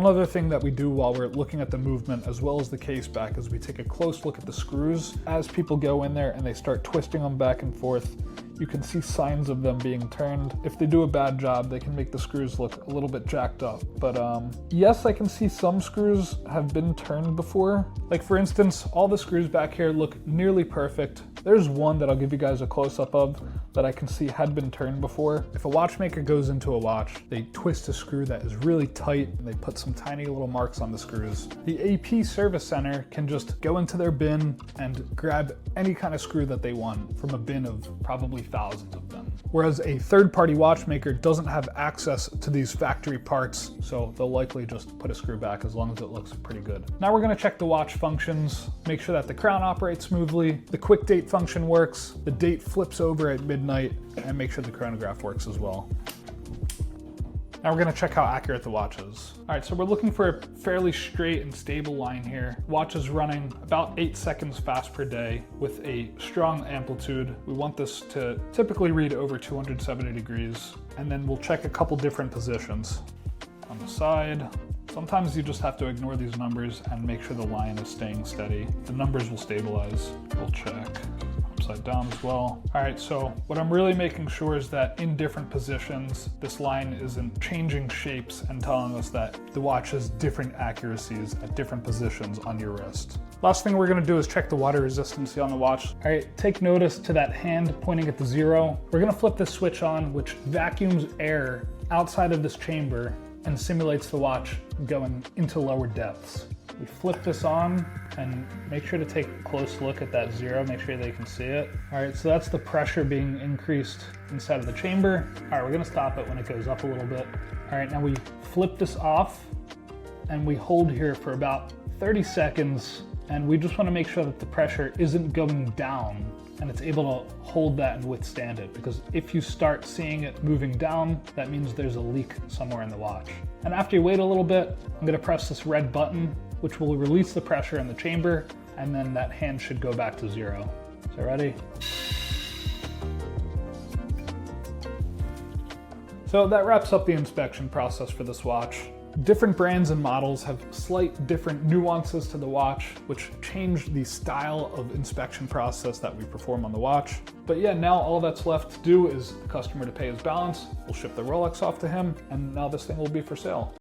One other thing that we do while we're looking at the movement as well as the case back is we take a close look at the screws. As people go in there and they start twisting them back and forth, you can see signs of them being turned. If they do a bad job, they can make the screws look a little bit jacked up. But yes, I can see some screws have been turned before. Like for instance, all the screws back here look nearly perfect. There's one that I'll give you guys a close-up of that I can see had been turned before. If a watchmaker goes into a watch, they twist a screw that is really tight and they put some tiny little marks on the screws. The AP service center can just go into their bin and grab any kind of screw that they want from a bin of probably thousands of them. Whereas a third-party watchmaker doesn't have access to these factory parts, so they'll likely just put a screw back as long as it looks pretty good. Now we're gonna check the watch functions, make sure that the crown operates smoothly, the quick date function works, the date flips over at midnight, and make sure the chronograph works as well. Now we're gonna check how accurate the watch is. All right, so we're looking for a fairly straight and stable line here. Watch is running about 8 seconds fast per day with a strong amplitude. We want this to typically read over 270 degrees. And then we'll check a couple different positions. On the side, sometimes you just have to ignore these numbers and make sure the line is staying steady. The numbers will stabilize. We'll check upside down as well. All right, so what I'm really making sure is that in different positions, this line isn't changing shapes and telling us that the watch has different accuracies at different positions on your wrist. Last thing we're gonna do is check the water resistance on the watch. All right, take notice to that hand pointing at the 0. We're gonna flip this switch on, which vacuums air outside of this chamber and simulates the watch going into lower depths. We flip this on and make sure to take a close look at that 0, make sure they can see it. All right, so that's the pressure being increased inside of the chamber. All right, we're gonna stop it when it goes up a little bit. All right, now we flip this off and we hold here for about 30 seconds, and we just wanna make sure that the pressure isn't going down and it's able to hold that and withstand it, because if you start seeing it moving down, that means there's a leak somewhere in the watch. And after you wait a little bit, I'm gonna press this red button, which will release the pressure in the chamber, and then that hand should go back to 0. So ready? So that wraps up the inspection process for this watch. Different brands and models have slight different nuances to the watch, which change the style of inspection process that we perform on the watch. But yeah, now all that's left to do is the customer to pay his balance. We'll ship the Rolex off to him, and now this thing will be for sale.